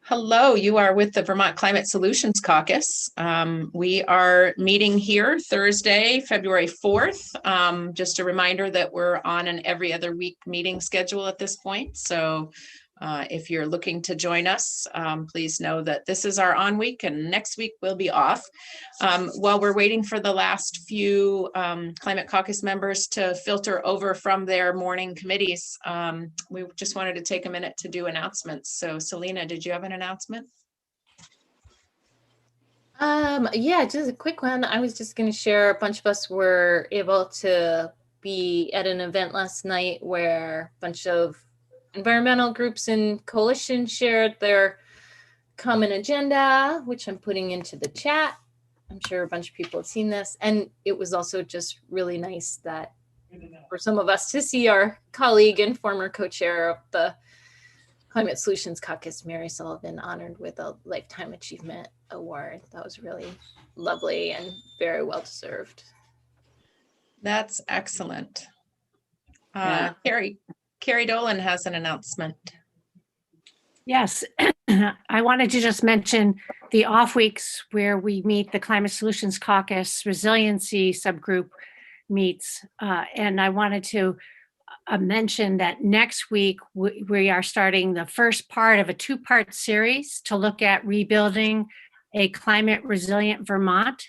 Hello, you are with the Vermont Climate Solutions Caucus. We are meeting here Thursday, February 4th. Just a reminder that we're on an every other week meeting schedule at this point. So if you're looking to join us, please know that this is our on week and next week we'll be off. While we're waiting for the last few Climate Caucus members to filter over from their morning committees, we just wanted to take a minute to do announcements. So Selena, did you have an announcement? Yeah, just a quick one. I was just going to share, a bunch of us were able to be at an event last night where a bunch of environmental groups and coalitions shared their common agenda, which I'm putting into the chat. I'm sure a bunch of people have seen this. And it was also just really nice that for some of us to see our colleague and former co-chair of the Climate Solutions Caucus, Mary Sullivan, honored with a Lifetime Achievement Award. That was really lovely and very well deserved. That's excellent. Carrie Dolan has an announcement. Yes, I wanted to just mention the off weeks where we meet. The Climate Solutions Caucus Resiliency Subgroup meets, and I wanted to mention that next week we are starting the first part of a two-part series to look at rebuilding a climate resilient Vermont,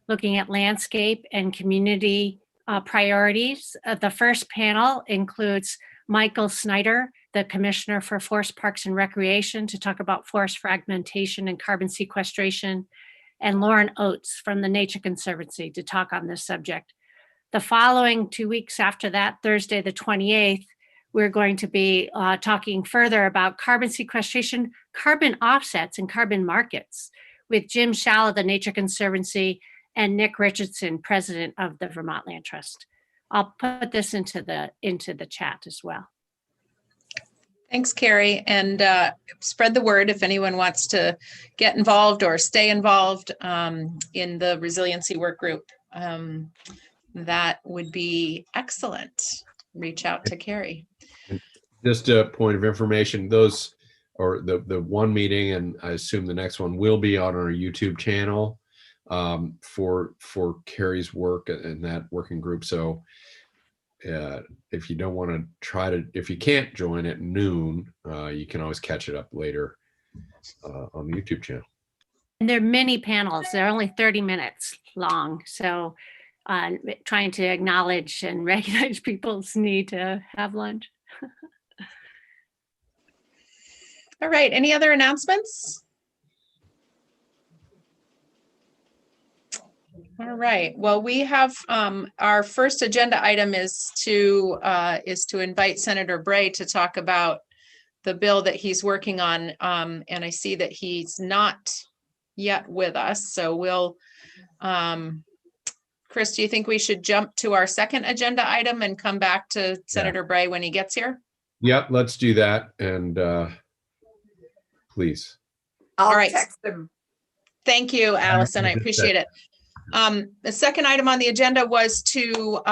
looking at landscape and community priorities. The first panel includes Michael Snyder, the Commissioner for Forest Parks and Recreation, to talk about forest fragmentation and carbon sequestration, and Lauren Oates from the Nature Conservancy to talk on this subject. The following 2 weeks after that, Thursday the 28th, we're going to be talking further about carbon sequestration, carbon offsets, and carbon markets with Jim Schall of the Nature Conservancy and Nick Richardson, president of the Vermont Land Trust. I'll put this into the chat as well. Thanks, Carrie, and spread the word if anyone wants to get involved or stay involved in the resiliency work group. That would be excellent. Reach out to Carrie. Just a point of information, those or the one meeting, and I assume the next one will be on our YouTube channel for Carrie's work in that working group. So if you don't want to if you can't join at noon, you can always catch it up later on the YouTube channel. And they're mini panels. They're only 30 minutes long. So trying to acknowledge and recognize people's need to have lunch. All right, any other announcements? All right, well, we have our first agenda item is to invite Senator Bray to talk about the bill that he's working on. And I see that he's not yet with us. So we'll, Chris, do you think we should jump to our second agenda item and come back to Senator Bray when he gets here? Yep, let's do that. And please. All text him. Thank you, Allison. I appreciate it. The second item on the agenda was to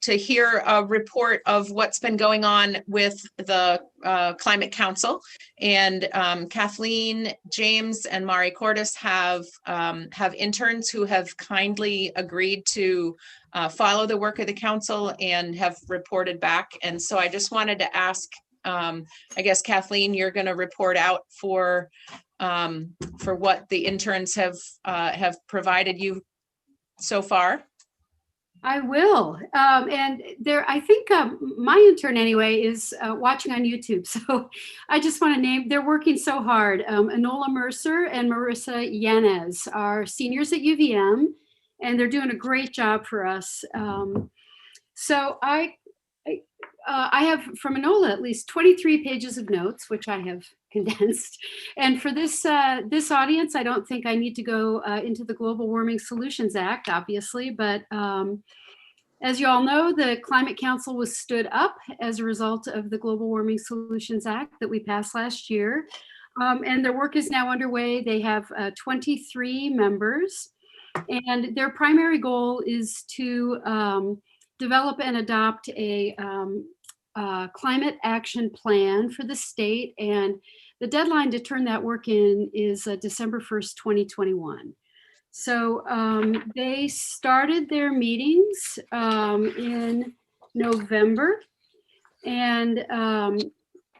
hear a report of what's been going on with the Climate Council, and Kathleen, James, and Mari Cordes have interns who have kindly agreed to follow the work of the council and have reported back. And so I just wanted to ask, I guess Kathleen, you're going to report out for what the interns have provided you so far. I will. And there, I think my intern anyway is watching on YouTube. So I just want to name, they're working so hard. Enola Mercer and Marissa Yanez are seniors at UVM, and they're doing a great job for us. So I have from Enola at least 23 pages of notes, which I have condensed. And for this audience, I don't think I need to go into the Global Warming Solutions Act, obviously, but as you all know, the Climate Council was stood up as a result of the Global Warming Solutions Act that we passed last year. And their work is now underway. They have 23 members, and their primary goal is to develop and adopt a climate action plan for the state and the deadline to turn that work in is December 1st, 2021. So they started their meetings in November, and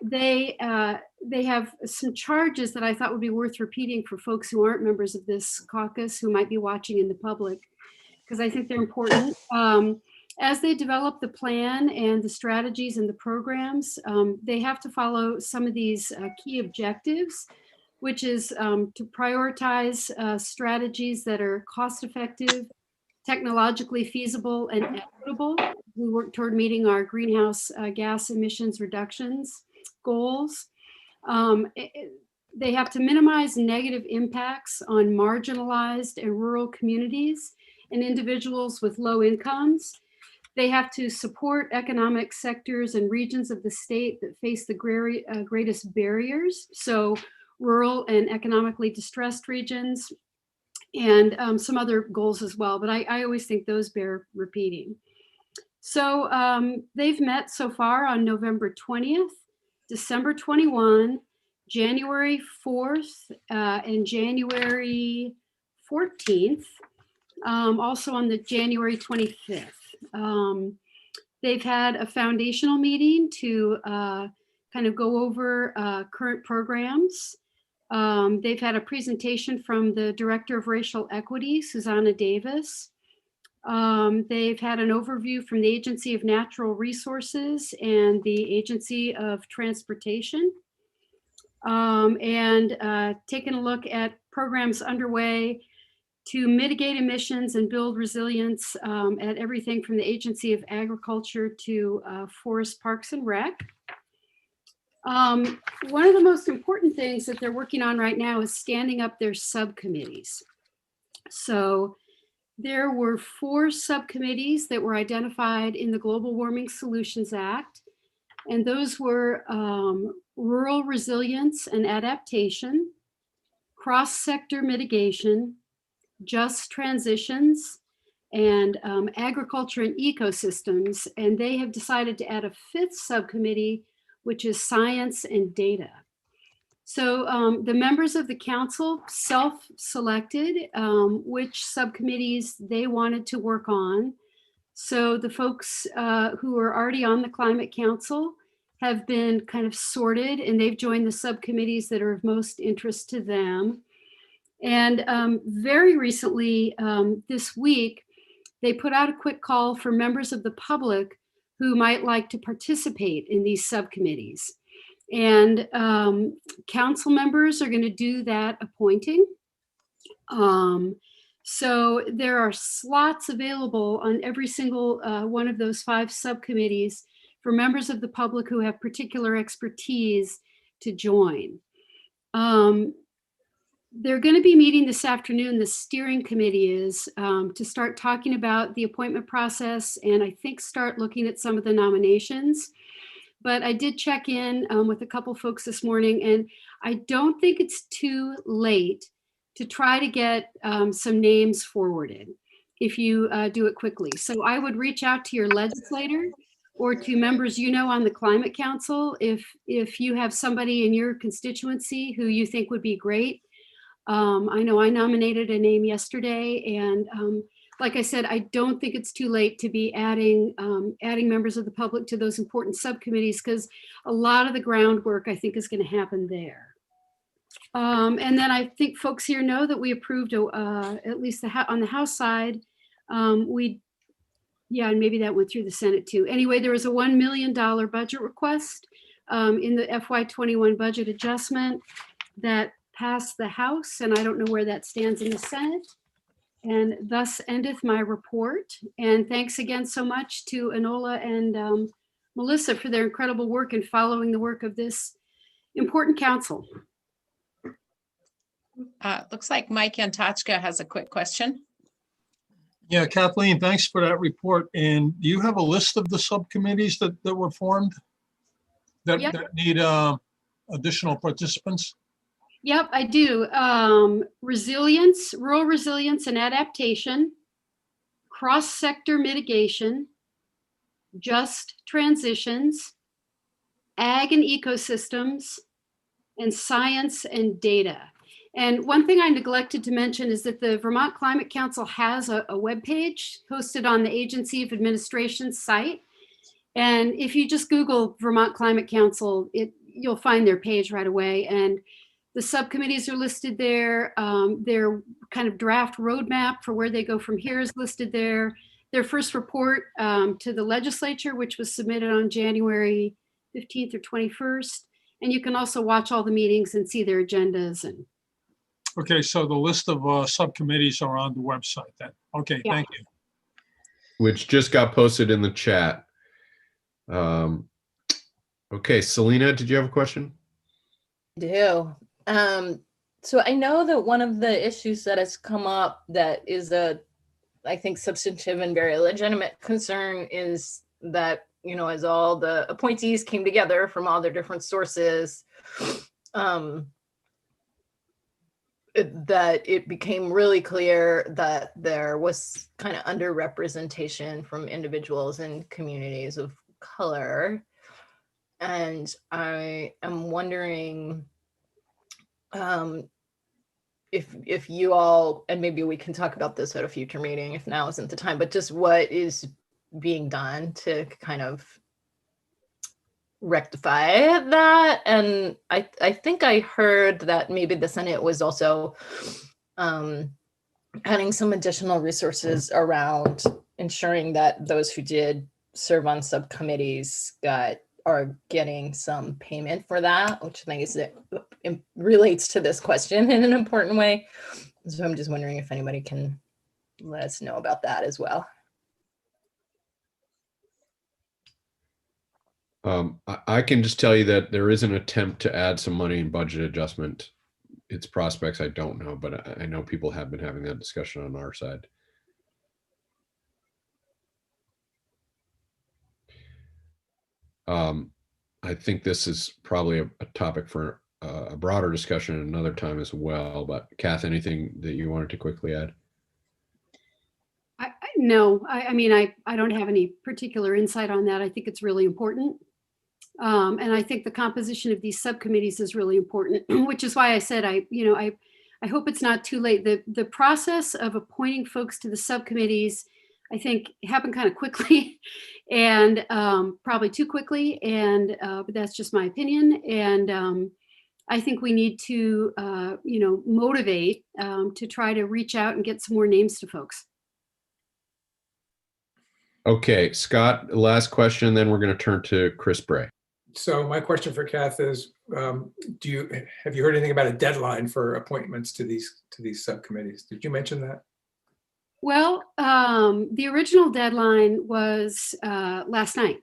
they have some charges that I thought would be worth repeating for folks who aren't members of this caucus who might be watching in the public, because I think they're important. As they develop the plan and the strategies and the programs, they have to follow some of these key objectives, which is to prioritize strategies that are cost-effective, technologically feasible, and equitable. We work toward meeting our greenhouse gas emissions reductions goals. They have to minimize negative impacts on marginalized and rural communities and individuals with low incomes. They have to support economic sectors and regions of the state that face the greatest barriers. So rural and economically distressed regions, and some other goals as well. But I always think those bear repeating. So they've met so far on November 20th, December 21, January 4th, and January 14th, also on the January 25th. They've had a foundational meeting to kind of go over current programs. They've had a presentation from the Director of Racial Equity, Susanna Davis. They've had an overview from the Agency of Natural Resources and the Agency of Transportation, and taken a look at programs underway to mitigate emissions and build resilience at everything from the Agency of Agriculture to Forest Parks and Rec. One of the most important things that they're working on right now is standing up their subcommittees. So there were 4 subcommittees that were identified in the Global Warming Solutions Act, and those were rural resilience and adaptation, cross-sector mitigation, just transitions, and agriculture and ecosystems. And they have decided to add a 5th subcommittee, which is science and data. So the members of the council self-selected which subcommittees they wanted to work on. So the folks who are already on the Climate Council have been kind of sorted, and they've joined the subcommittees that are of most interest to them. And very recently, this week, they put out a quick call for members of the public who might like to participate in these subcommittees. And council members are going to do that appointing. So there are slots available on every single one of those 5 subcommittees for members of the public who have particular expertise to join. They're going to be meeting this afternoon, the steering committee is, to start talking about the appointment process, and I think start looking at some of the nominations. But I did check in with a couple folks this morning, and I don't think it's too late to try to get some names forwarded if you do it quickly. So I would reach out to your legislator or to members on the Climate Council if you have somebody in your constituency who you think would be great. I know I nominated a name yesterday, and like I said, I don't think it's too late to be adding members of the public to those important subcommittees, because a lot of the groundwork I think is going to happen there. And then I think folks here know that we approved, at least on the House side, and maybe that went through the Senate too. Anyway, there was a $1 million budget request in the FY21 budget adjustment that passed the House, and I don't know where that stands in the Senate. And thus endeth my report. And thanks again so much to Enola and Melissa for their incredible work in following the work of this important council. Looks like Mike Antachka has a quick question. Yeah, Kathleen, thanks for that report. And do you have a list of the subcommittees that were formed that, Yep. that need additional participants? Yep, I do. Resilience, rural resilience and adaptation, cross-sector mitigation, just transitions, ag and ecosystems, and science and data. And one thing I neglected to mention is that the Vermont Climate Council has a webpage hosted on the Agency of Administration's site. And if you just Google Vermont Climate Council, you'll find their page right away. And the subcommittees are listed there. Their kind of draft roadmap for where they go from here is listed there. Their first report to the legislature, which was submitted on January 15th or 21st. And you can also watch all the meetings and see their agendas. And Okay, so the list of subcommittees are on the website then. Okay, Yeah. thank you. Which just got posted in the chat. Okay, Selena, did you have a question? Do. So I know that one of the issues that has come up that is I think, substantive and very legitimate concern is that, as all the appointees came together from all their different sources, that it became really clear that there was kind of underrepresentation from individuals and communities of color. And I am wondering if you all, and maybe we can talk about this at a future meeting if now isn't the time, but just what is being done to kind of rectify that. And I think I heard that maybe the Senate was also adding some additional resources around ensuring that those who did serve on subcommittees are getting some payment for that, which I think it relates to this question in an important way. So I'm just wondering if anybody can let us know about that as well. I can just tell you that there is an attempt to add some money in budget adjustment. Its prospects, I don't know, but I know people have been having that discussion on our side. I think this is probably a topic for a broader discussion at another time as well. But Kath, anything that you wanted to quickly add? No, I mean, I don't have any particular insight on that. I think it's really important. And I think the composition of these subcommittees is really important, which is why I said, I hope it's not too late. The process of appointing folks to the subcommittees, I think, happened kind of quickly and probably too quickly. And but that's just my opinion. And I think we need to, motivate to try to reach out and get some more names to folks. Okay, Scott, last question, then we're going to turn to Chris Bray. So my question for Kath is, have you heard anything about a deadline for appointments to these subcommittees? Did you mention that? Well, the original deadline was last night.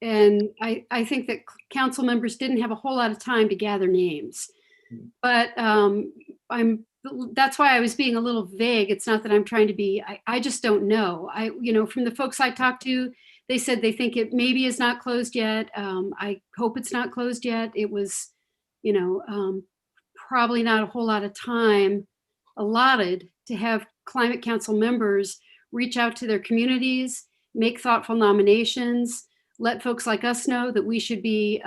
And I think that council members didn't have a whole lot of time to gather names. But that's why I was being a little vague. It's not that I'm trying to be, I just don't know. From the folks I talked to, they said they think it maybe is not closed yet. I hope it's not closed yet. It was, probably not a whole lot of time allotted to have Climate Council members reach out to their communities, make thoughtful nominations, let folks like us know that we should be,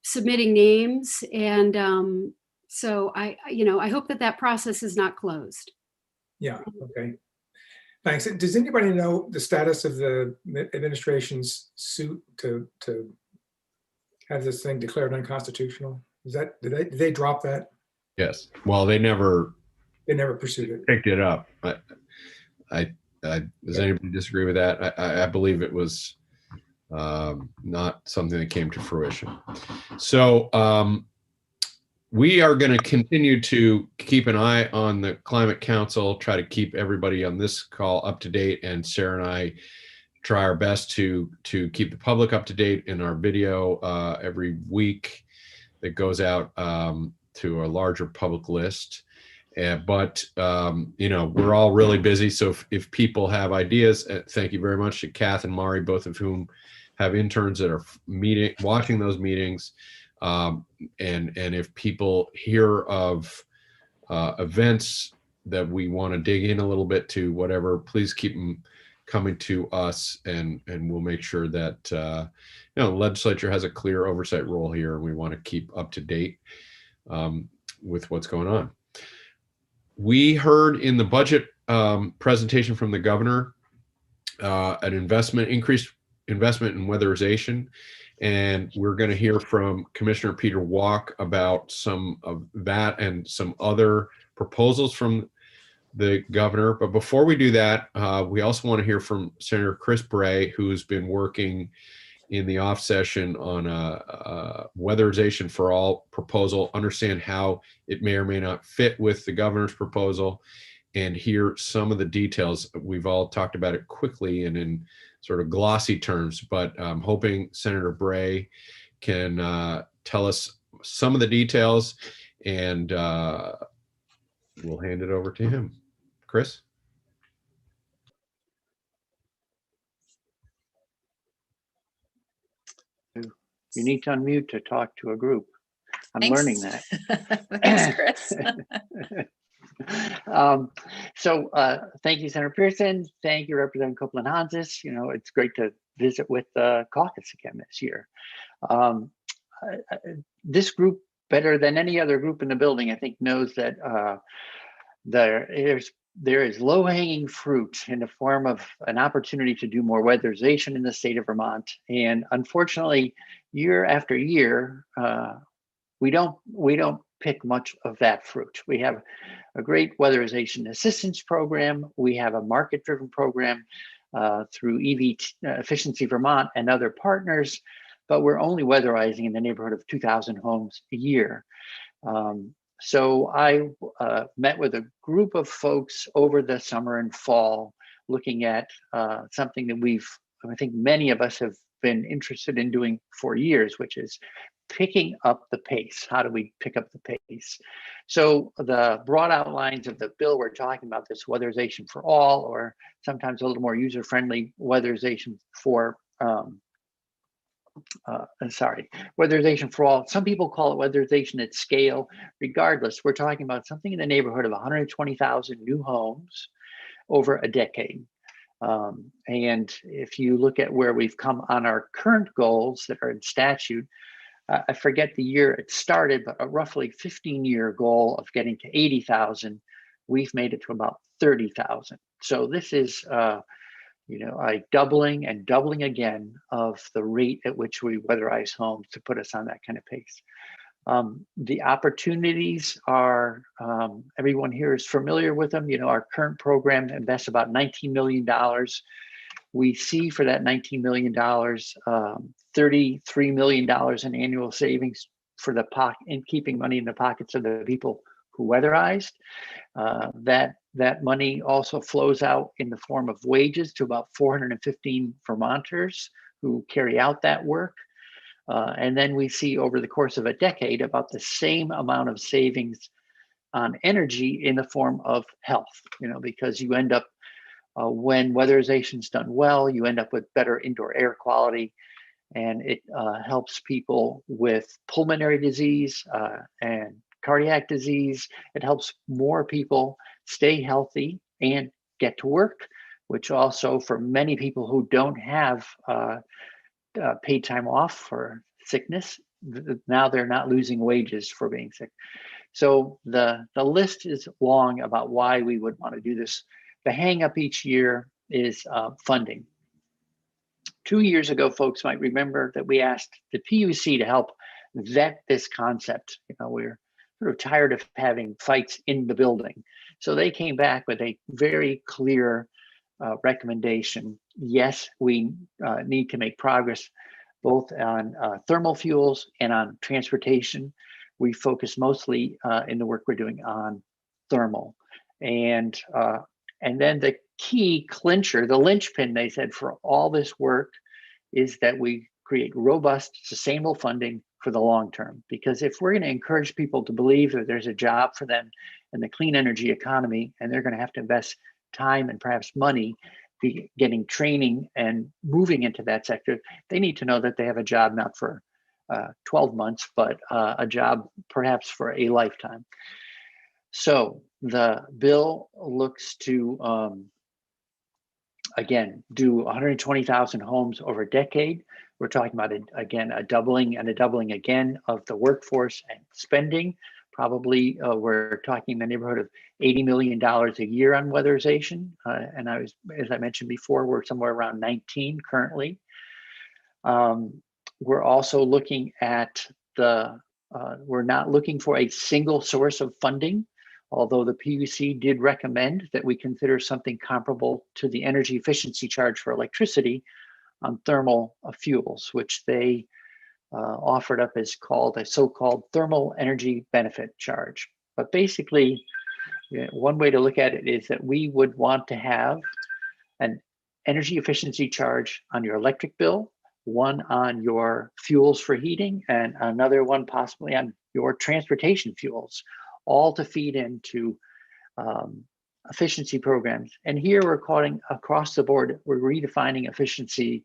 submitting names. And so I hope that process is not closed. Yeah, okay. Thanks. Does anybody know the status of the administration's suit to have this thing declared unconstitutional? Did they drop that? Yes. Well, they never pursued it. Picked it up. Does anybody disagree with that? I believe it was not something that came to fruition. So we are going to continue to keep an eye on the Climate Council, try to keep everybody on this call up to date, and Sarah and I try our best to keep the public up to date in our video every week that goes out to a larger public list. But we're all really busy. So if people have ideas, thank you very much to Kath and Mari, both of whom have interns that are watching those meetings. And if people hear of events that we want to dig in a little bit to, whatever, please keep them coming to us, and we'll make sure that the legislature has a clear oversight role here, and we want to keep up to date with what's going on. We heard in the budget presentation from the governor an increased investment in weatherization, and we're going to hear from Commissioner Peter Walk about some of that and some other proposals from the governor. But before we do that, we also want to hear from Senator Chris Bray, who's been working in the off session on a weatherization for all proposal, understand how it may or may not fit with the governor's proposal, and hear some of the details. We've all talked about it quickly and in sort of glossy terms, but I'm hoping Senator Bray can tell us some of the details, and we'll hand it over to him. Chris? You need to unmute to talk to a group. I'm Thanks. learning that. Thanks, Chris. Thank you, Senator Pearson. Thank you, Representative Copeland-Hanzis. It's great to visit with the caucus again this year. This group, better than any other group in the building, I think knows that there is low-hanging fruit in the form of an opportunity to do more weatherization in the state of Vermont. And unfortunately, year after year, we don't pick much of that fruit. We have a great weatherization assistance program. We have a market-driven program through EV Efficiency Vermont and other partners, but we're only weatherizing in the neighborhood of 2,000 homes a year. So I met with a group of folks over the summer and fall, looking at something that I think many of us have been interested in doing for years, which is picking up the pace. How do we pick up the pace? So the broad outlines of the bill we're talking about, this weatherization for all, or sometimes a little more user-friendly weatherization for weatherization for all. Some people call it weatherization at scale. Regardless, we're talking about something in the neighborhood of 120,000 new homes over a decade. And if you look at where we've come on our current goals that are in statute, I forget the year it started, but a roughly 15-year goal of getting to 80,000, we've made it to about 30,000. So this is a doubling and doubling again of the rate at which we weatherize homes to put us on that kind of pace. The opportunities are, everyone here is familiar with them. Our current program invests about $19 million. We see for that $19 million, $33 million in annual savings for in keeping money in the pockets of the people who weatherized. That money also flows out in the form of wages to about 415 Vermonters who carry out that work. And then we see over the course of a decade about the same amount of savings on energy in the form of health, because you end up, when weatherization is done well, you end up with better indoor air quality, and it helps people with pulmonary disease and cardiac disease. It helps more people stay healthy and get to work, which also for many people who don't have paid time off for sickness, now they're not losing wages for being sick. So the list is long about why we would want to do this. The hang up each year is funding. 2 years ago, folks might remember that we asked the PUC to help vet this concept. We're sort of tired of having fights in the building. So they came back with a very clear recommendation. Yes, we need to make progress both on thermal fuels and on transportation. We focus mostly in the work we're doing on thermal. And then the key clincher, the linchpin, they said, for all this work is that we create robust, sustainable funding for the long term. Because if we're going to encourage people to believe that there's a job for them in the clean energy economy, and they're going to have to invest time and perhaps money getting training and moving into that sector, they need to know that they have a job not for 12 months, but a job perhaps for a lifetime. So the bill looks to again, do 120,000 homes over a decade. We're talking about, again, a doubling and a doubling again of the workforce and spending. Probably we're talking in the neighborhood of $80 million a year on weatherization. And as I mentioned before, we're somewhere around 19 currently. We're also looking at we're not looking for a single source of funding, although the PUC did recommend that we consider something comparable to the energy efficiency charge for electricity on thermal fuels, which they offered up as called a so-called thermal energy benefit charge. But basically, one way to look at it is that we would want to have an energy efficiency charge on your electric bill, one on your fuels for heating, and another one possibly on your transportation fuels, all to feed into efficiency programs. And here we're calling across the board, we're redefining efficiency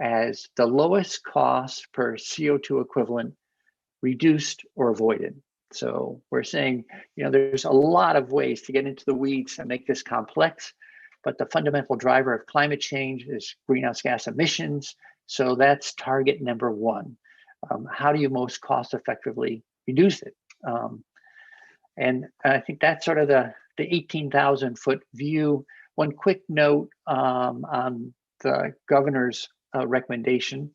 as the lowest cost per CO2 equivalent reduced or avoided. So we're saying, there's a lot of ways to get into the weeds and make this complex, but the fundamental driver of climate change is greenhouse gas emissions. So that's target number one. How do you most cost effectively reduce it? And I think that's sort of the 18,000 foot view. One quick note on the governor's recommendation.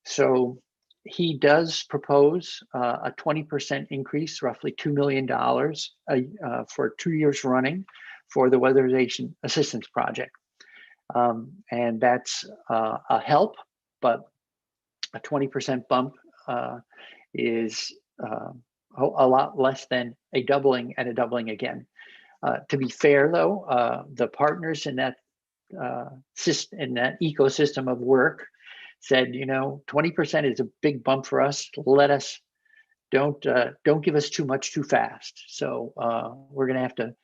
So he does propose a 20% increase, roughly $2 million for 2 years running for the weatherization assistance project. And that's a help, but a 20% bump is a lot less than a doubling and a doubling again. To be fair, though, the partners in that ecosystem of work said, 20% is a big bump for us. Don't give us too much too fast. So we're going to have to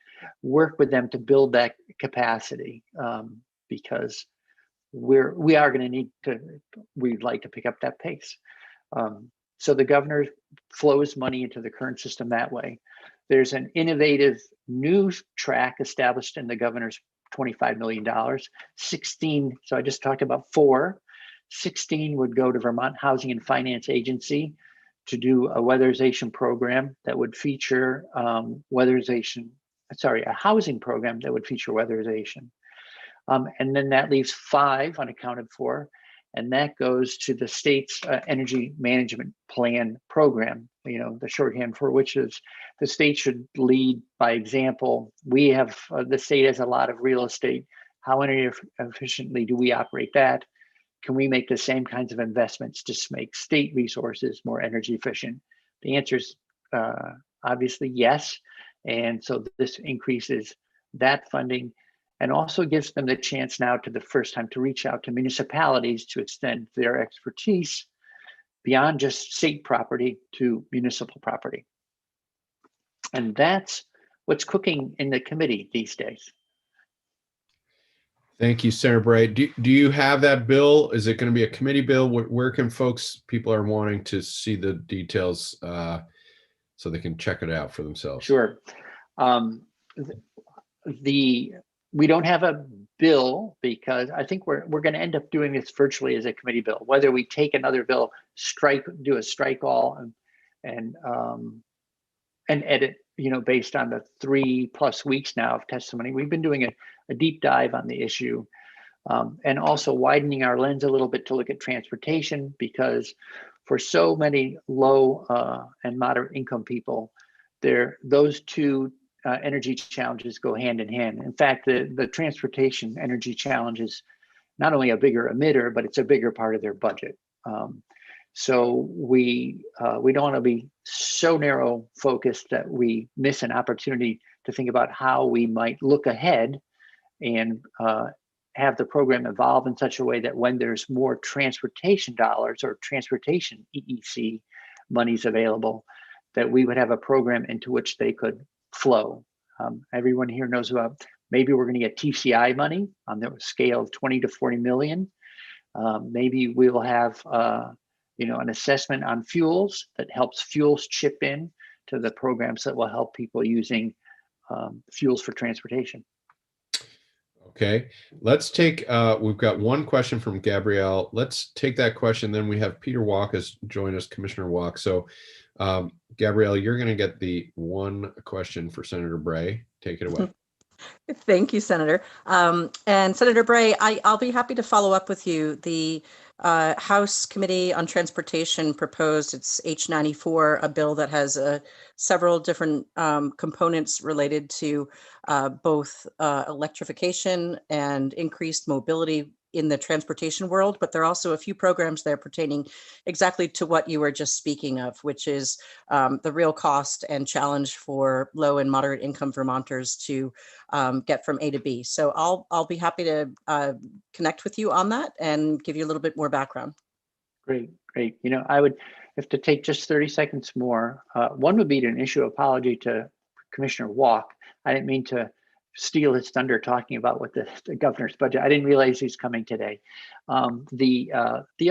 work with them to build that capacity because we are going to need to. We'd like to pick up that pace. So the governor flows money into the current system that way. There's an innovative new track established in the governor's $25 million. 16, so I just talked about 4. 16 would go to Vermont Housing and Finance Agency to do a weatherization program that would feature a housing program that would feature weatherization. And then that leaves 5 unaccounted for, and that goes to the state's energy management plan program, the shorthand for which is the state should lead by example. We have, the state has a lot of real estate. How energy efficiently do we operate that? Can we make the same kinds of investments to make state resources more energy efficient? The answer is obviously yes. And so this increases that funding and also gives them the chance now to the first time to reach out to municipalities to extend their expertise beyond just state property to municipal property. And that's what's cooking in the committee these days. Thank you, Senator Bray. Do you have that bill? Is it going to be a committee bill? Where can people are wanting to see the details so they can check it out for themselves? Sure. We don't have a bill because I think we're going to end up doing this virtually as a committee bill. Whether we take another bill, do a strike all, and edit, based on the 3+ weeks now of testimony. We've been doing a deep dive on the issue, and also widening our lens a little bit to look at transportation, because for so many low and moderate income people, those two energy challenges go hand in hand. In fact, the transportation energy challenge is not only a bigger emitter, but it's a bigger part of their budget. So we don't want to be so narrow focused that we miss an opportunity to think about how we might look ahead and have the program evolve in such a way that when there's more transportation dollars or transportation EEC monies available, that we would have a program into which they could flow. Everyone here knows about, maybe we're going to get TCI money on the scale of 20 to 40 million. Maybe we'll have an assessment on fuels that helps fuels chip in to the programs that will help people using fuels for transportation. Okay, let's take, we've got one question from Gabrielle. Let's take that question. Then we have Peter Walk has joined us, Commissioner Walk. So Gabrielle, you're going to get the one question for Senator Bray. Take it away. Thank you, Senator. And Senator Bray, I'll be happy to follow up with you. The House Committee on Transportation proposed, it's H94, a bill that has several different components related to both electrification and increased mobility in the transportation world, but there are also a few programs there pertaining exactly to what you were just speaking of, which is the real cost and challenge for low and moderate income Vermonters to get from A to B. So I'll be happy to connect with you on that and give you a little bit more background. Great. You know, I would have to take just 30 seconds more. One would be to issue an apology to Commissioner Walk. I didn't mean to steal his thunder talking about what the governor's budget. I didn't realize he's coming today. The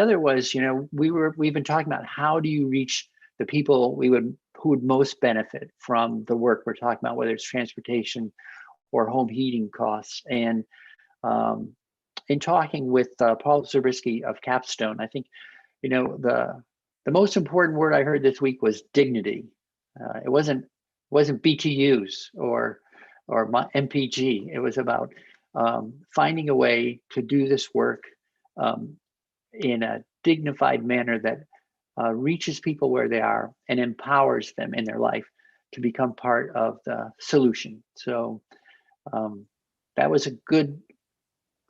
other was, you know, we've been talking about how do you reach the people who would most benefit from the work we're talking about, whether it's transportation or home heating costs. And in talking with Paul Zabriskie of Capstone, I think, you know, the most important word I heard this week was dignity. It wasn't BTUs or my MPG. It was about finding a way to do this work in a dignified manner that reaches people where they are and empowers them in their life to become part of the solution. So that was a good,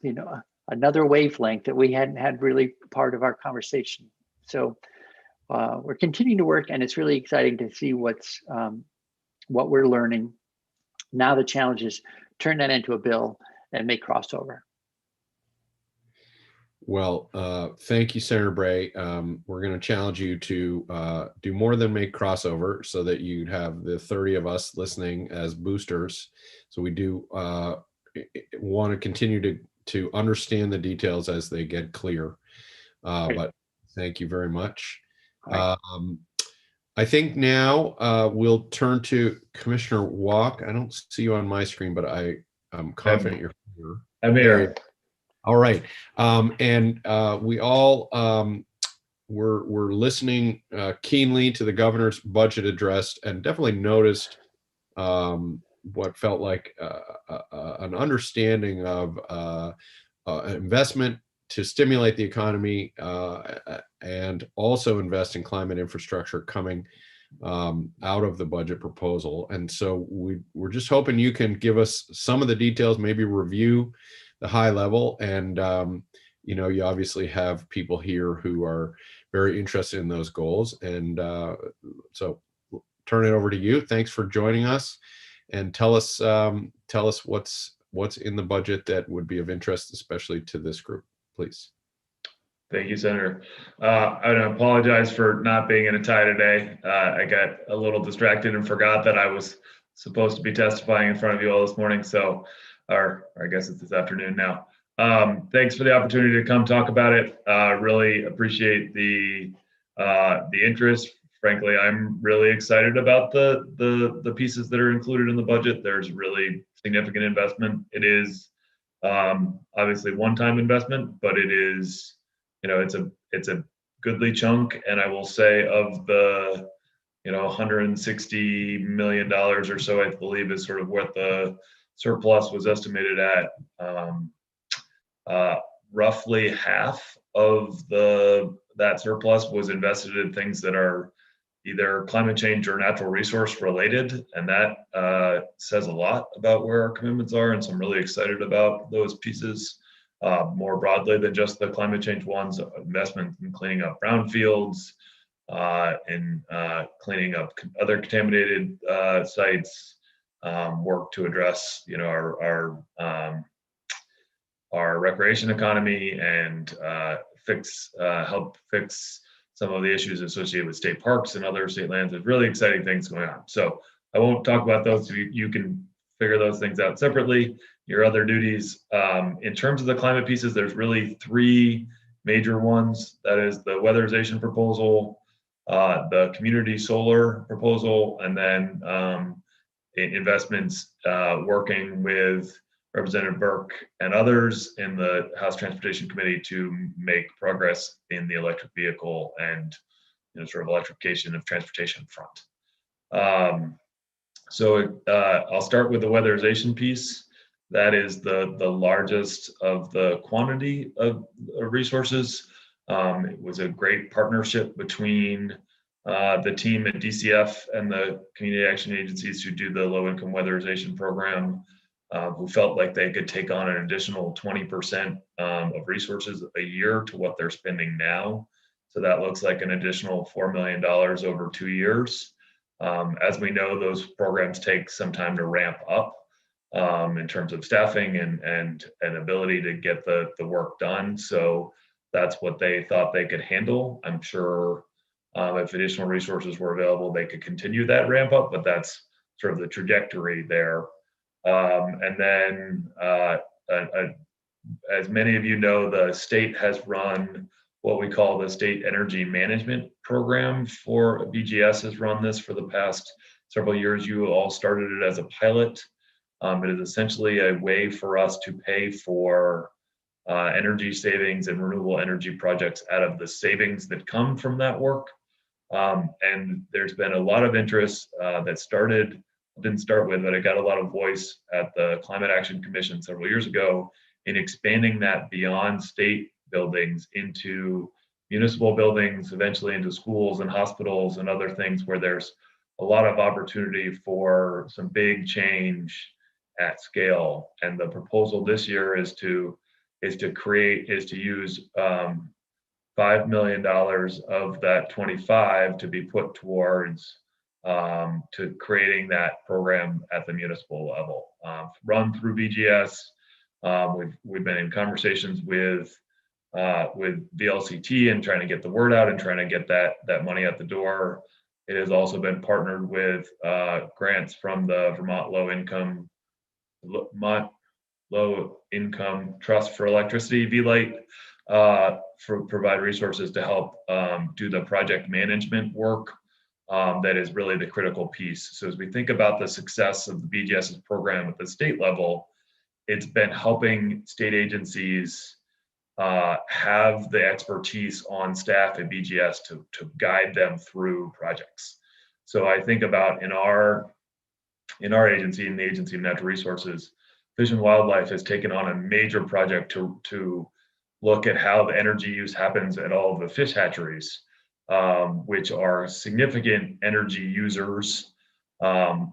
you know, another wavelength that we hadn't had really part of our conversation. So we're continuing to work, and it's really exciting to see what we're learning. Now the challenge is turn that into a bill and make crossover. Well, thank you, Senator Bray. We're going to challenge you to do more than make crossover so that you'd have the 30 of us listening as boosters. So we do want to continue to understand the details as they get clear. But thank you very much. Right. I think now we'll turn to Commissioner Walk. I don't see you on my screen, but I'm confident you're here. I'm here. All right. And we all were listening keenly to the governor's budget address and definitely noticed what felt like an understanding of investment to stimulate the economy and also invest in climate infrastructure coming out of the budget proposal. And so we're just hoping you can give us some of the details, maybe review the high level. And, you know, you obviously have people here who are very interested in those goals. And so turn it over to you. Thanks for joining us, and tell us what's in the budget that would be of interest, especially to this group, please. Thank you, Senator. I apologize for not being in a tie today. I got a little distracted and forgot that I was supposed to be testifying in front of you all this morning. So, or I guess it's this afternoon now. Thanks for the opportunity to come talk about it. Really appreciate the interest. Frankly, I'm really excited about the pieces that are included in the budget. There's really significant investment. It is obviously one-time investment, but it is, you know, it's a goodly chunk. And I will say, of the, you know, $160 million or so, I believe is sort of what the surplus was estimated at. Roughly half of that surplus was invested in things that are either climate change or natural resource related, and that says a lot about where our commitments are. And so I'm really excited about those pieces more broadly than just the climate change ones. Investment in cleaning up brownfields, in cleaning up other contaminated sites, work to address, you know, our recreation economy, and help fix some of the issues associated with state parks and other state lands. There's really exciting things going on. So I won't talk about those. You can figure those things out separately, your other duties. In terms of the climate pieces, there's really three major ones. That is the weatherization proposal, the community solar proposal, and then investments working with Representative Burke and others in the House Transportation Committee to make progress in the electric vehicle and sort of electrification of transportation front. I'll start with the weatherization piece. That is the largest of the quantity of resources. It was a great partnership between the team at DCF and the community action agencies who do the low income weatherization program, who felt like they could take on an additional 20% of resources a year to what they're spending now. So that looks like an additional $4 million over 2 years. As we know, those programs take some time to ramp up in terms of staffing and ability to get the work done. So that's what they thought they could handle. I'm sure if additional resources were available, they could continue that ramp up, but that's sort of the trajectory there. And then, as many of you know, the state has run what we call the State Energy Management Program for BGS has run this for the past several years. You all started it as a pilot. It is essentially a way for us to pay for energy savings and renewable energy projects out of the savings that come from that work. And there's been a lot of interest that didn't start with, but it got a lot of voice at the Climate Action Commission several years ago in expanding that beyond state buildings into municipal buildings, eventually into schools and hospitals and other things where there's a lot of opportunity for some big change at scale. And the proposal this year is to use $5 million of that 25 to be put towards to creating that program at the municipal level, run through BGS. We've been in conversations with VLCT and trying to get the word out and trying to get that money out the door. It has also been partnered with grants from the Vermont Low Income Trust for Electricity, VLIght, for provide resources to help do the project management work. That is really the critical piece. So as we think about the success of the BGS's program at the state level, it's been helping state agencies have the expertise on staff at BGS to guide them through projects. So I think about in our agency, in the Agency of Natural Resources, Fish and Wildlife has taken on a major project to look at how the energy use happens at all of the fish hatcheries, which are significant energy users.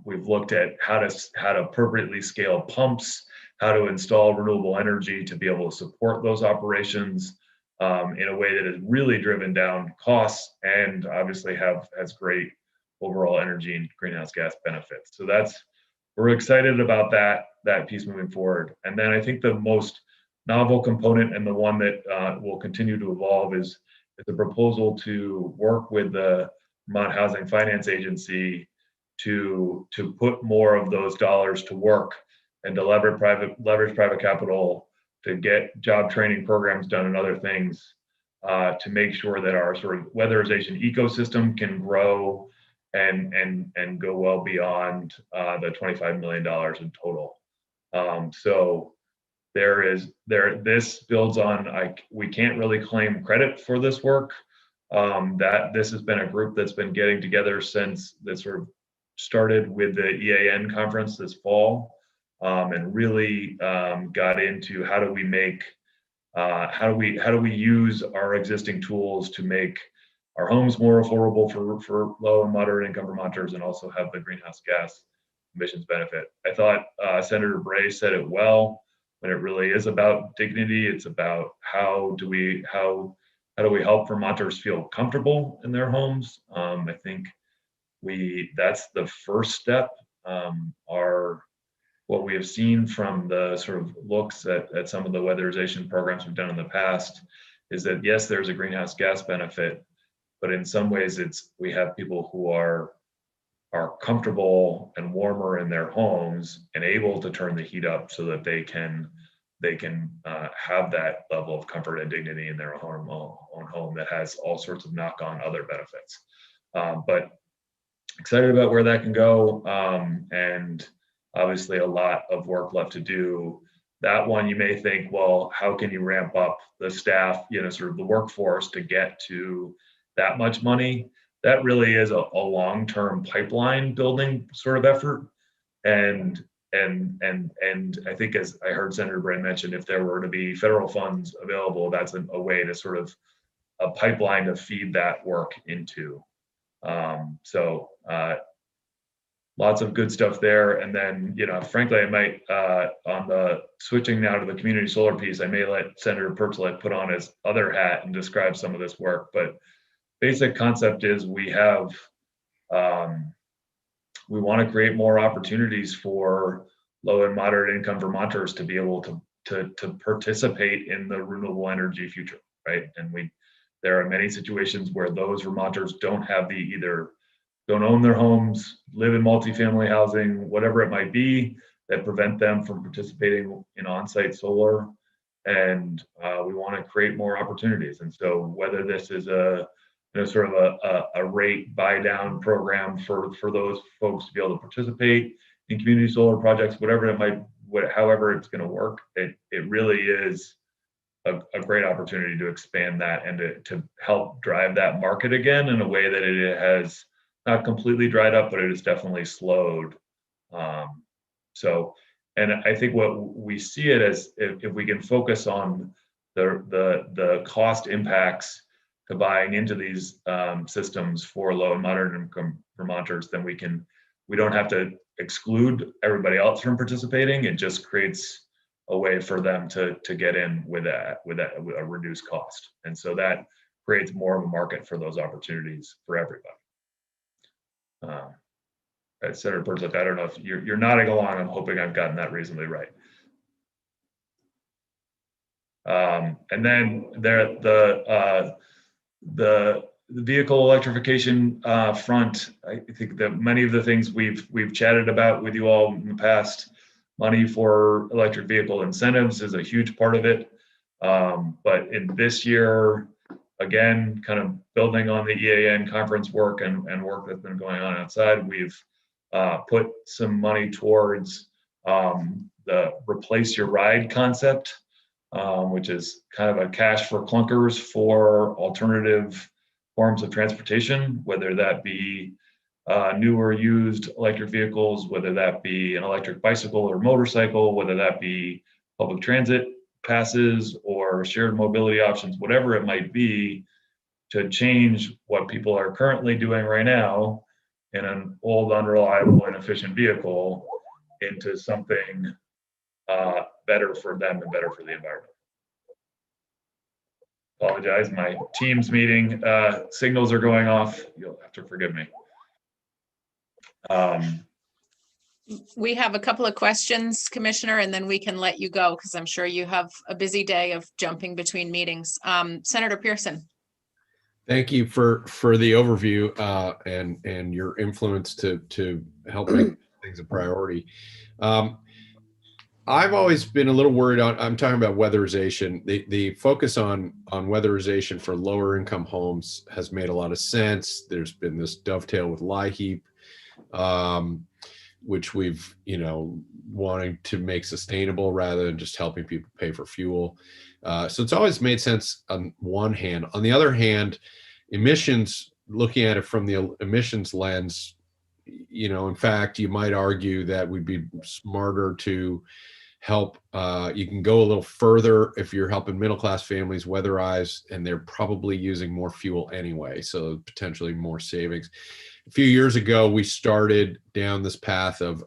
We've looked at how to appropriately scale pumps, how to install renewable energy to be able to support those operations in a way that has really driven down costs and obviously has great overall energy and greenhouse gas benefits. So we're excited about that piece moving forward. And then I think the most novel component and the one that will continue to evolve is the proposal to work with the Vermont Housing Finance Agency to put more of those dollars to work and to leverage private capital to get job training programs done and other things to make sure that our sort of weatherization ecosystem can grow and go well beyond the $25 million in total. So this builds on, we can't really claim credit for this work. That this has been a group that's been getting together since that sort of started with the EAN conference this fall, and really got into how do we use our existing tools to make our homes more affordable for low and moderate income Vermonters and also have the greenhouse gas emissions benefit. I thought Senator Bray said it well. When it really is about dignity, it's about how do we help Vermonters feel comfortable in their homes. I think that's the first step. What we have seen from the sort of looks at some of the weatherization programs we've done in the past is that yes, there's a greenhouse gas benefit, but in some ways we have people who are comfortable and warmer in their homes and able to turn the heat up so that they can have that level of comfort and dignity in their own home that has all sorts of knock-on other benefits. But excited about where that can go, and obviously a lot of work left to do that one you may think, well, how can you ramp up the staff, sort of the workforce to get to that much money? That really is a long-term pipeline building sort of effort. And I think, as I heard Senator Bray mention, if there were to be federal funds available, that's a way to sort of a pipeline to feed that work into. Lots of good stuff there. And then, frankly, I might, on the switching now to the community solar piece, I may let Senator Pertlet put on his other hat and describe some of this work. But basic concept is we have, we want to create more opportunities for low and moderate income Vermonters to be able to participate in the renewable energy future, right? And there are many situations where those Vermonters don't have either don't own their homes, live in multifamily housing, whatever it might be, that prevent them from participating in on-site solar. And we want to create more opportunities. And so whether this is a sort of a rate buy down program for those folks to be able to participate in community solar projects, however it's going to work, it really is a great opportunity to expand that and to help drive that market again in a way that it has not completely dried up, but it has definitely slowed. And I think what we see it as, if we can focus on the cost impacts to buying into these systems for low and moderate income Vermonters, then we don't have to exclude everybody else from participating. It just creates a way for them to get in with a reduced cost. And so that creates more of a market for those opportunities for everybody. Senator Pertlet, I don't know if you're nodding along. I'm hoping I've gotten that reasonably right. And then the vehicle electrification front, I think that many of the things we've chatted about with you all in the past, money for electric vehicle incentives is a huge part of it. But in this year, again, kind of building on the EAN conference work and work that's been going on outside, we've put some money towards the replace your ride concept, which is kind of a cash for clunkers for alternative forms of transportation, whether that be new or used electric vehicles, whether that be an electric bicycle or motorcycle, whether that be public transit passes or shared mobility options, whatever it might be, to change what people are currently doing right now in an old, unreliable, inefficient vehicle into something better for them and better for the environment. Apologize, my Teams meeting signals are going off. You'll have to forgive me. We have a couple of questions, Commissioner, and then we can let you go because I'm sure you have a busy day of jumping between meetings. Senator Pearson. Thank you for the overview and your influence to help make things a priority. I've always been a little worried I'm talking about weatherization. The focus on weatherization for lower income homes has made a lot of sense. There's been this dovetail with LIHEAP, which we've, wanting to make sustainable rather than just helping people pay for fuel. So it's always made sense on one hand. On the other hand, emissions, looking at it from the emissions lens, in fact, you might argue that we'd be smarter to help. You can go a little further if you're helping middle-class families weatherize, and they're probably using more fuel anyway, so potentially more savings. A few years ago, we started down this path of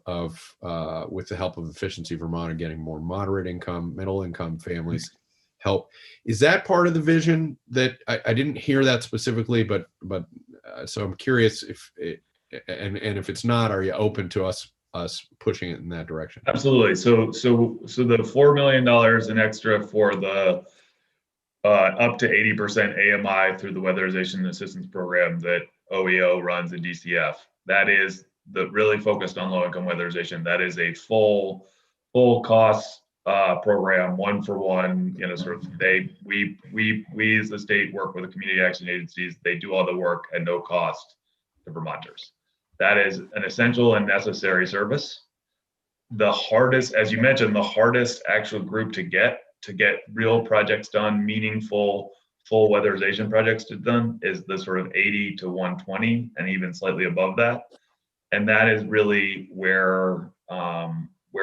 with the help of Efficiency Vermont, and getting more moderate income, middle income families help. Is that part of the vision? That I didn't hear that specifically, but so I'm curious if if it's not, are you open to us pushing it in that direction? Absolutely. So the $4 million in extra for the up to 80% AMI through the Weatherization Assistance Program that OEO runs in DCF, that is really focused on low-income weatherization. That is a full cost program, one for one. Sort of we as the state work with the community action agencies. They do all the work at no cost to Vermonters. That is an essential and necessary service. the hardest, as you mentioned, the hardest actual group to get real projects done, meaningful, full weatherization projects done is the sort of 80 to 120 and even slightly above that. And that is really where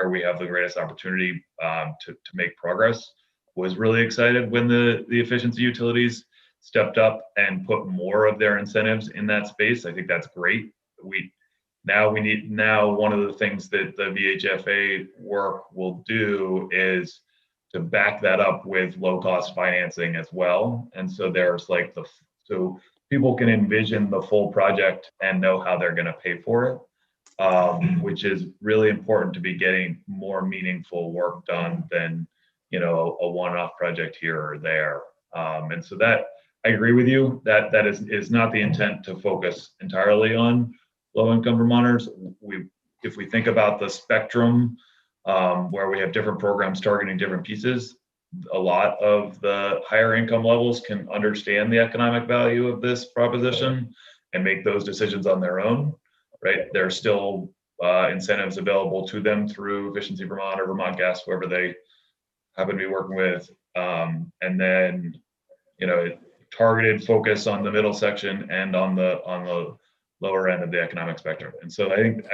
we have the greatest opportunity to make progress. Was really excited when the efficiency utilities stepped up and put more of their incentives in that space. I think that's great. Now one of the things that the VHFA work will do is to back that up with low cost financing as well. And so there's like so people can envision the full project and know how they're going to pay for it, which is really important to be getting more meaningful work done than, a one-off project here or there. And so that I agree with you that is not the intent to focus entirely on low-income Vermonters. If we think about the spectrum, where we have different programs targeting different pieces, a lot of the higher income levels can understand the economic value of this proposition and make those decisions on their own, right? There's still incentives available to them through Efficiency Vermont or Vermont Gas, whoever they happen to be working with. And then, targeted focus on the middle section and on the lower end of the economic spectrum. And so I think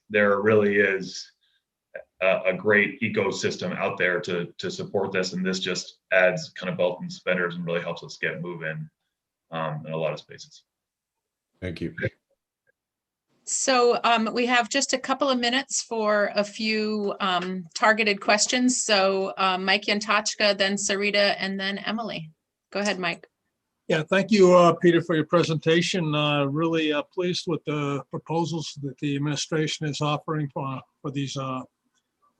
there really is a great ecosystem out there to support this, and this just adds kind of belt and suspenders and really helps us get moving in a lot of spaces. Thank you. So we have just a couple of minutes for a few targeted questions. So Mike Yantachka, then Sarita, and then Emily. Go ahead, Mike. Yeah, thank you, Peter, for your presentation. Really pleased with the proposals that the administration is offering for these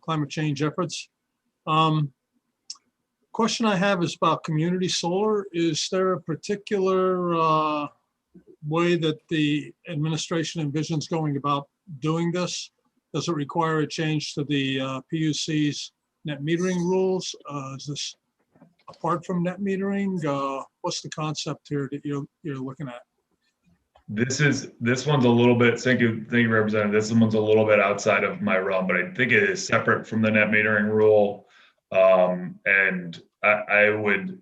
climate change efforts. Question I have is about community solar. Is there a particular way that the administration envisions going about doing this? Does it require a change to the PUC's net metering rules? Is this apart from net metering? What's the concept here that you're looking at? This one's a little bit, thank you, Representative. This one's a little bit outside of my realm, but I think it is separate from the net metering rule. And I would,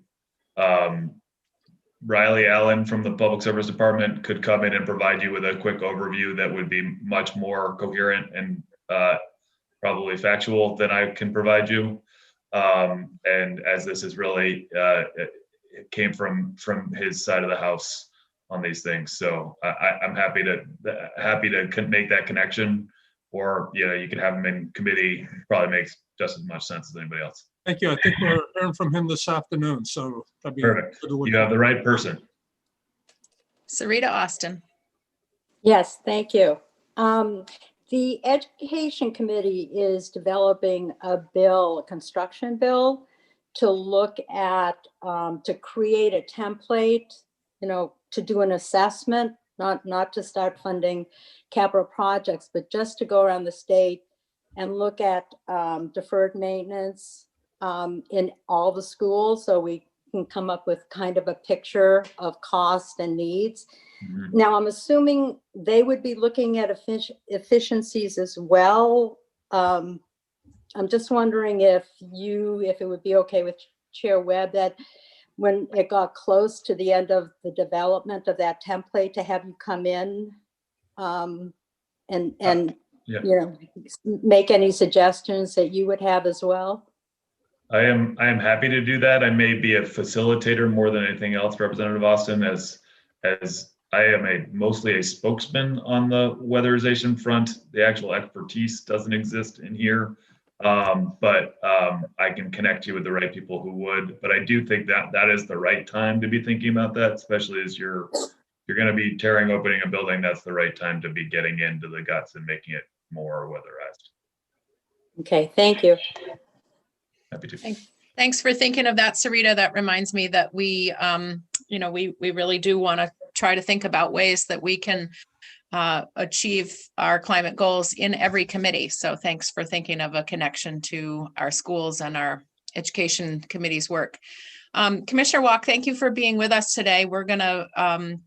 Riley Allen from the Public Service Department could come in and provide you with a quick overview that would be much more coherent and probably factual than I can provide you. And as this is really, it came from his side of the house on these things. So I'm happy to make that connection, or, you can have him in committee. Probably makes just as much sense as anybody else. Thank you. I think we're hearing from him this afternoon, so that'd be Perfect. You have the right person. Sarita Austin. Yes, thank you. The Education Committee is developing a construction bill, to look at, to create a template, to do an assessment, not to start funding capital projects, but just to go around the state and look at deferred maintenance in all the schools, so we can come up with kind of a picture of cost and needs. Mm-hmm. Now, I'm assuming they would be looking at efficiencies as well. I'm just wondering if it would be okay with Chair Webb that when it got close to the end of the development of that template, to have you come in and make any suggestions that you would have as well. I am happy to do that. I may be a facilitator more than anything else, Representative Austin, as I am mostly a spokesman on the weatherization front. The actual expertise doesn't exist in here, but I can connect you with the right people who would. But I do think that is the right time to be thinking about that, especially as you're going to be opening a building. That's the right time to be getting into the guts and making it more weatherized. Okay, thank you. Happy to. Thanks for thinking of that, Sarita. That reminds me that we really do want to try to think about ways that we can achieve our climate goals in every committee. So thanks for thinking of a connection to our schools and our education committee's work. Commissioner Walk, thank you for being with us today. We're gonna, I'm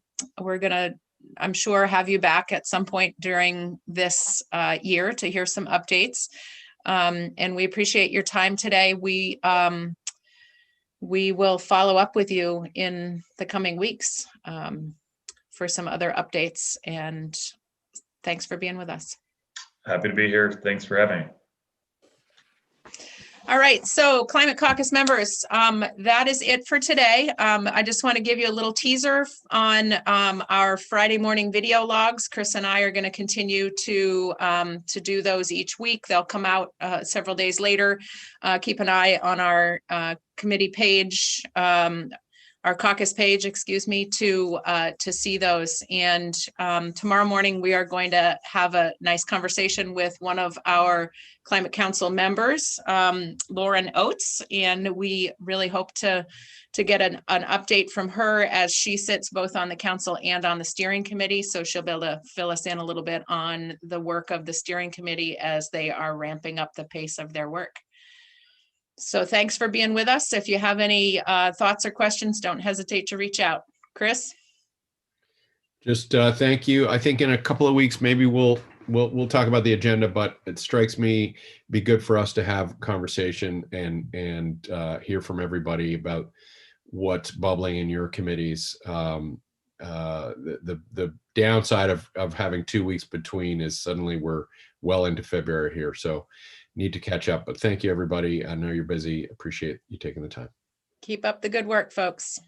sure, have you back at some point during this year to hear some updates. And we appreciate your time today. We will follow up with you in the coming weeks for some other updates, and thanks for being with us. Happy to be here. Thanks for having me. All right, so Climate Caucus members, that is it for today. I just want to give you a little teaser on our Friday morning video logs. Chris and I are going to continue to do those each week. They'll come out several days later. Keep an eye on our committee page, our caucus page, excuse me, to see those. And tomorrow morning, we are going to have a nice conversation with one of our Climate Council members, Lauren Oates, and we really hope to get an update from her as she sits both on the council and on the steering committee. So she'll be able to fill us in a little bit on the work of the steering committee as they are ramping up the pace of their work. So thanks for being with us. If you have any thoughts or questions, don't hesitate to reach out. Chris? Just thank you. I think in a couple of weeks, maybe we'll talk about the agenda, but it strikes me be good for us to have conversation and hear from everybody about what's bubbling in your committees. The downside of having 2 weeks between is suddenly we're well into February here. So need to catch up, but thank you everybody. I know you're busy. Appreciate you taking the time. Keep up the good work, folks.